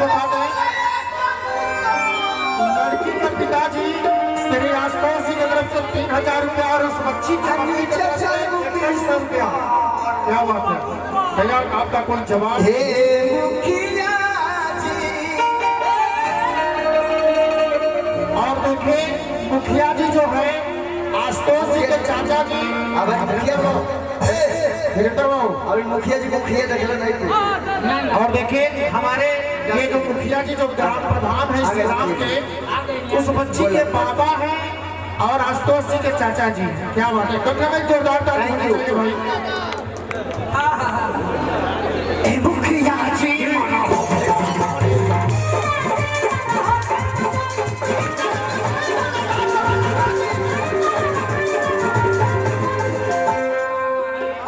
बता दें, लड़की के पिताजी श्री आशुतोष जी की तरफ से 3000 रुपया और उस बच्ची की मम्मी की तरफ से 2100 रुपया। क्या बात है भैया, आपका कोई जवाब? और देखिए मुखिया जी जो है आशुतोष जी के चाचा जी, अभी मुखिया जी मुखिया देखले नहीं थे। और देखिए हमारे ये जो मुखिया जी जो ग्राम प्रधान है श्री राम के, उस बच्ची के पापा हैं और आशुतोष जी के चाचा जी। क्या बात है, कम से कम जोरदार ताली होनी चाहिए भाई। मुखिया जी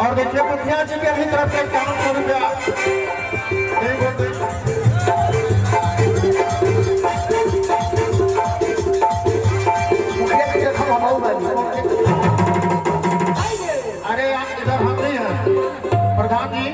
और देखिए मुखिया जी के भी तरफ से 500 रुपया। मुखिया जी देखो हम अरे आप इधर हम नहीं हैं प्रधान जी।